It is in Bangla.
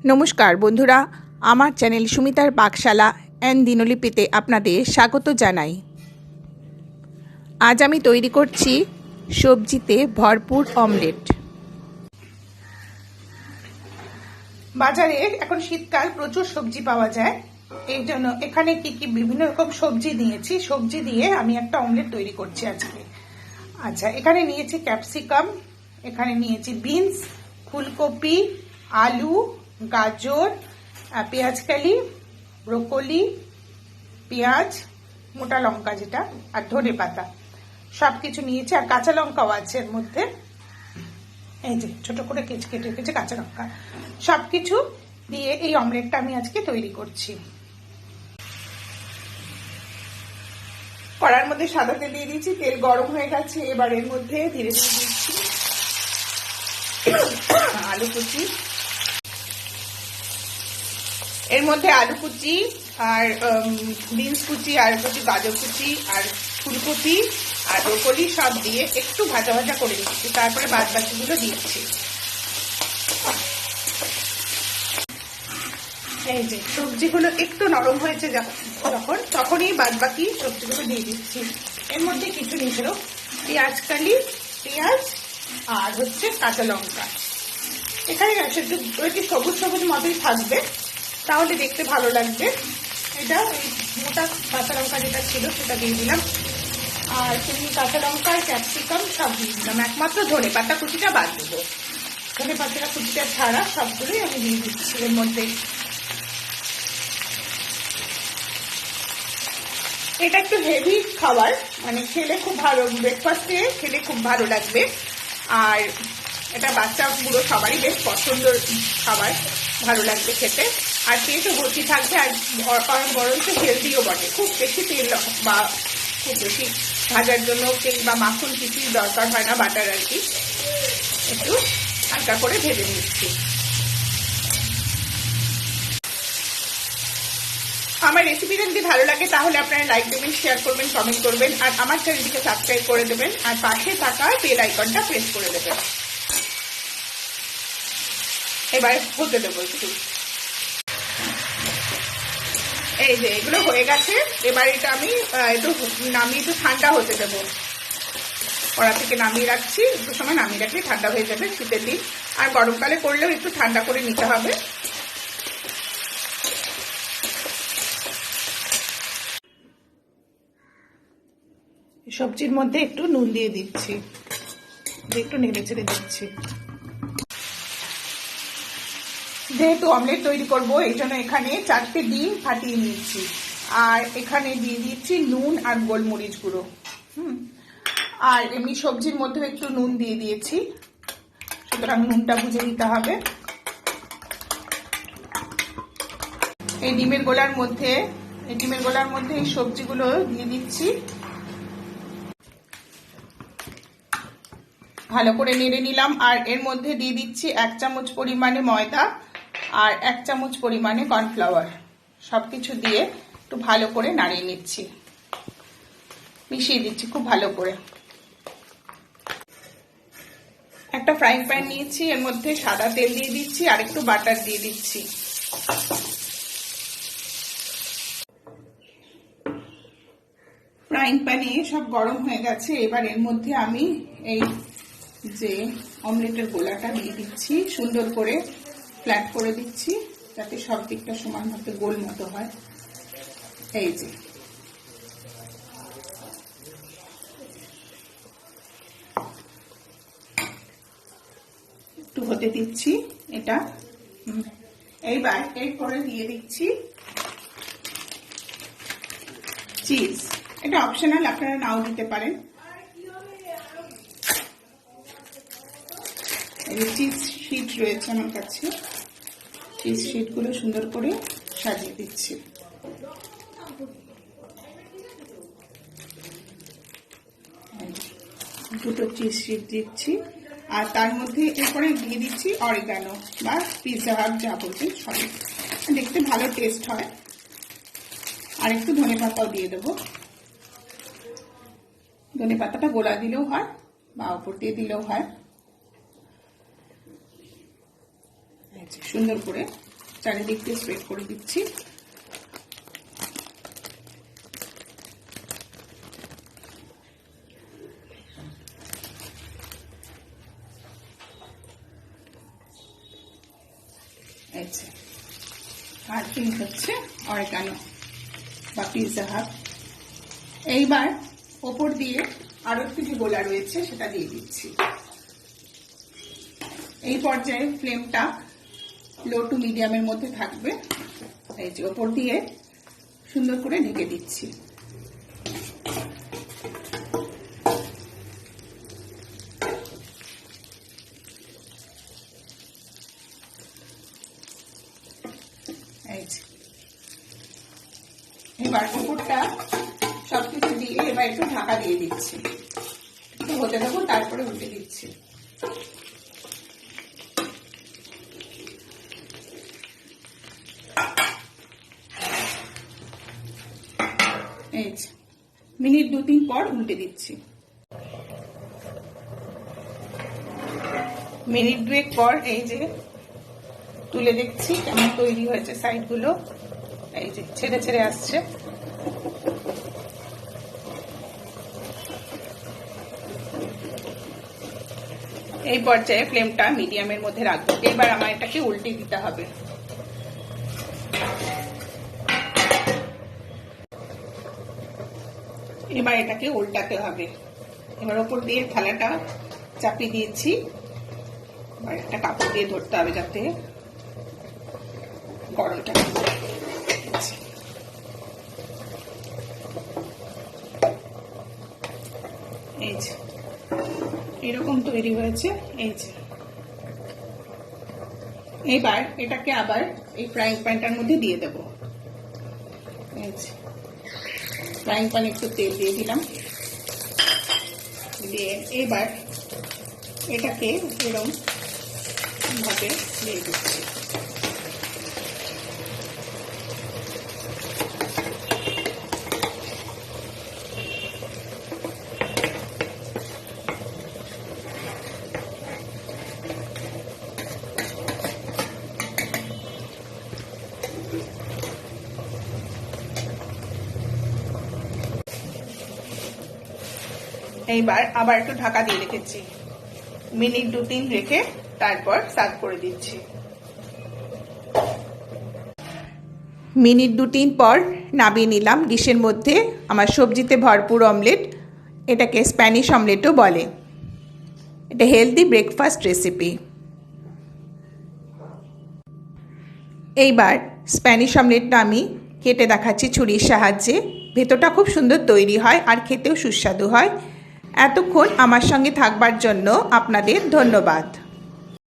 নমস্কার বন্ধুরা, আমার চ্যানেল সুমিতার পাকশালা অ্যান্ড দিনলিপিতে আপনাদের স্বাগত জানাই। আজ আমি তৈরি করছি সবজিতে ভরপুর অমলেট। বাজারে এখন শীতকাল, প্রচুর সবজি পাওয়া যায়। এই জন্য এখানে কি বিভিন্ন রকম সবজি নিয়েছি। সবজি দিয়ে আমি একটা অমলেট তৈরি করছি আজকে। আচ্ছা, এখানে নিয়েছি ক্যাপসিকাম, এখানে নিয়েছি বিনস, ফুলকপি, আলু, গাজর, পেঁয়াজকালি, ব্রোকলি, পেঁয়াজ, মোটা লঙ্কা যেটা, আর ধনে পাতা সবকিছু নিয়েছি। আর কাঁচা লঙ্কাও আছে এর মধ্যে, এই যে ছোট করে কেটে রেখেছি কাঁচা লঙ্কা। সবকিছু দিয়ে এই অমলেটটা আমি আজকে তৈরি করছি। কড়ার মধ্যে সাদা তেল দিয়ে দিয়েছি, তেল গরম হয়ে গেছে। এবার এর মধ্যে ধীরে ধীরে দিচ্ছি আলু কুচি। এর মধ্যে আলু কুচি আর বিনস কুচি আর কুচি গাজর কুচি আর ফুলকপি আর ব্রোকলি সব দিয়ে একটু ভাজা ভাজা করে দিচ্ছি। তারপরে বাদ বাকিগুলো দিচ্ছি। এই যে সবজিগুলো একটু নরম হয়েছে যখন, তখনই বাদ বাকি সবজিগুলো দিয়ে দিচ্ছি। এর মধ্যে কিছু নিয়েছিল পেঁয়াজকালি, পেঁয়াজ আর হচ্ছে কাঁচা লঙ্কা। এখানে একটু সবুজ সবুজ মতোই থাকবে, তাহলে দেখতে ভালো লাগবে। এটা ওই মোটা কাঁচা লঙ্কা যেটা ছিল সেটা দিয়ে দিলাম, আর তুমি কাঁচা লঙ্কা আর ক্যাপসিকাম সব দিয়ে দিলাম। একমাত্র ধনে পাতা কুচিটা বাদ দেবো। ধনে পাতা কুচিটা ছাড়া সবগুলোই আমি দিয়ে দিচ্ছি এর মধ্যে। এটা একটু হেভি খাবার, মানে খেলে খুব ভালো, ব্রেকফাস্টে খেলে খুব ভালো লাগবে। আর এটা বাচ্চা বুড়ো সবারই বেশ পছন্দের খাবার, ভালো লাগবে খেতে। আর পেটও ভর্তি থাকবে, আর বরঞ্চ হেলদিও বটে। খুব বেশি তেল বা খুব বেশি ভাজার জন্য তেল বা মাখন কিছুই দরকার হয় না, বাটার আর কি। একটু হালকা করে ভেজে নিচ্ছি। আমার রেসিপিটা যদি ভালো লাগে তাহলে আপনারা লাইক দেবেন, শেয়ার করবেন, কমেন্ট করবেন, আর আমার চ্যানেলটিকে সাবস্ক্রাইব করে দেবেন, আর পাশে থাকা বেল আইকনটা প্রেস করে দেবেন। এবার হতে দেবো একটু। এই যে এগুলো হয়ে গেছে। এবার এটা আমি একটু নামিয়ে একটু ঠান্ডা হতে দেবো। কড়া থেকে নামিয়ে রাখছি, একটু সময় নামিয়ে রাখলে ঠান্ডা হয়ে যাবে শীতের দিন। আর গরমকালে করলেও একটু ঠান্ডা করে নিতে হবে। সবজির মধ্যে একটু নুন দিয়ে দিচ্ছি, একটু নেড়ে চেড়ে দিচ্ছি। যেহেতু অমলেট তৈরি করবো এই জন্য এখানে 4টে ডিম ফাটিয়ে নিচ্ছি, আর এখানে দিয়ে দিচ্ছি নুন আর গোলমরিচ গুঁড়ো। আর এমনি সবজির মধ্যে একটু নুন দিয়ে দিয়েছি, সুতরাং নুনটা বুঝে দিতে হবে। এই ডিমের গোলার মধ্যে এই সবজিগুলো দিয়ে দিচ্ছি, ভালো করে নেড়ে নিলাম। আর এর মধ্যে দিয়ে দিচ্ছি 1 চামচ পরিমাণে ময়দা আর 1 চামচ পরিমাণে কর্নফ্লাওয়ার। সবকিছু দিয়ে একটু ভালো করে নাড়িয়ে নিচ্ছি, মিশিয়ে দিচ্ছি খুব ভালো করে। একটা ফ্রাইং প্যান নিয়েছি, এর মধ্যে সাদা তেল দিয়ে দিচ্ছি আর একটু বাটার দিয়ে দিচ্ছি। ফ্রাইং প্যানে সব গরম হয়ে গেছে। এবার এর মধ্যে আমি এই যে অমলেটের গোলাটা দিয়ে দিচ্ছি, সুন্দর করে ফ্ল্যাট করে দিচ্ছি যাতে সব দিকটা সমান মতো গোল মতো হয়। এই যে একটু হতে দিচ্ছি এটা। এইবার এরপরে দিয়ে দিচ্ছি চিজ। এটা অপশনাল, আপনারা নাও দিতে পারেন। চিজ শিট রয়েছে আমার কাছে, চিজ শিট গুলো সুন্দর করে সাজিয়ে দিচ্ছি। দুটো চিজ শিট দিচ্ছি, আর তার মধ্যে এরপরে দিয়ে দিচ্ছি অরিগানো বা পিৎজা হাট যা বলছেন সবই, দেখতে ভালো টেস্ট হয়। আর একটু ধনে পাতাও দিয়ে দেবো। ধনে পাতাটা গোলা দিলেও হয় বা উপর দিয়ে দিলেও হয়। সুন্দর করে চারিদিক দিয়ে স্প্রেড করে দিচ্ছি। আর কি হচ্ছে অরিগানো বা পিৎজা হাব। এইবার ওপর দিয়ে আরো একটু যে গোলা রয়েছে সেটা দিয়ে দিচ্ছি। এই পর্যায়ে ফ্লেমটা লো টু মিডিয়ামের মধ্যে থাকবে। এই যে ওপর দিয়ে সুন্দর করে ঢেকে দিচ্ছি। এবার উপরটা সবকিছু দিয়ে এবার একটু ঢাকা দিয়ে দিচ্ছি, একটু হতে দেবো, তারপরে উল্টে দিচ্ছি। এই মিনিট 2-3 পর উল্টে দিচ্ছি। মিনিট 2 পর এই যে তুলে দেখছি কেমন তৈরি হয়েছে, সাইডগুলো এই যে ছেড়ে ছেড়ে আসছে। এই পর্যায়ে ফ্লেমটা মিডিয়ামের মধ্যে রাখবো। এবার আমার এটাকে উল্টে দিতে হবে। এবার এটাকে উল্টাতে হবে। এবার ওপর দিয়ে থালাটা চাপিয়ে দিয়েছি। এবার একটা কাপড় দিয়ে ধরতে হবে যাতে গরমটা এই যে এরকম তৈরি হয়েছে। এই যে এবার এটাকে আবার এই ফ্রাইং প্যানটার মধ্যে দিয়ে দেব। এই যে ফ্রাইং প্যানে একটু তেল দিয়ে দিলাম, দিয়ে এবার এটাকে এরকম ভাবে দিয়ে দিচ্ছি। এইবার আবার একটু ঢাকা দিয়ে রেখেছি, মিনিট 2-3 রেখে তারপর সার্ভ করে দিচ্ছি। মিনিট 2-3 পর নামিয়ে নিলাম ডিশের মধ্যে আমার সবজিতে ভরপুর অমলেট। এটাকে স্প্যানিশ অমলেটও বলে। এটা হেলদি ব্রেকফাস্ট রেসিপি। এইবার স্প্যানিশ অমলেটটা আমি কেটে দেখাচ্ছি ছুরির সাহায্যে। ভেতরটা খুব সুন্দর তৈরি হয় আর খেতেও সুস্বাদু হয়। এতক্ষণ আমার সঙ্গে থাকবার জন্য আপনাদের ধন্যবাদ।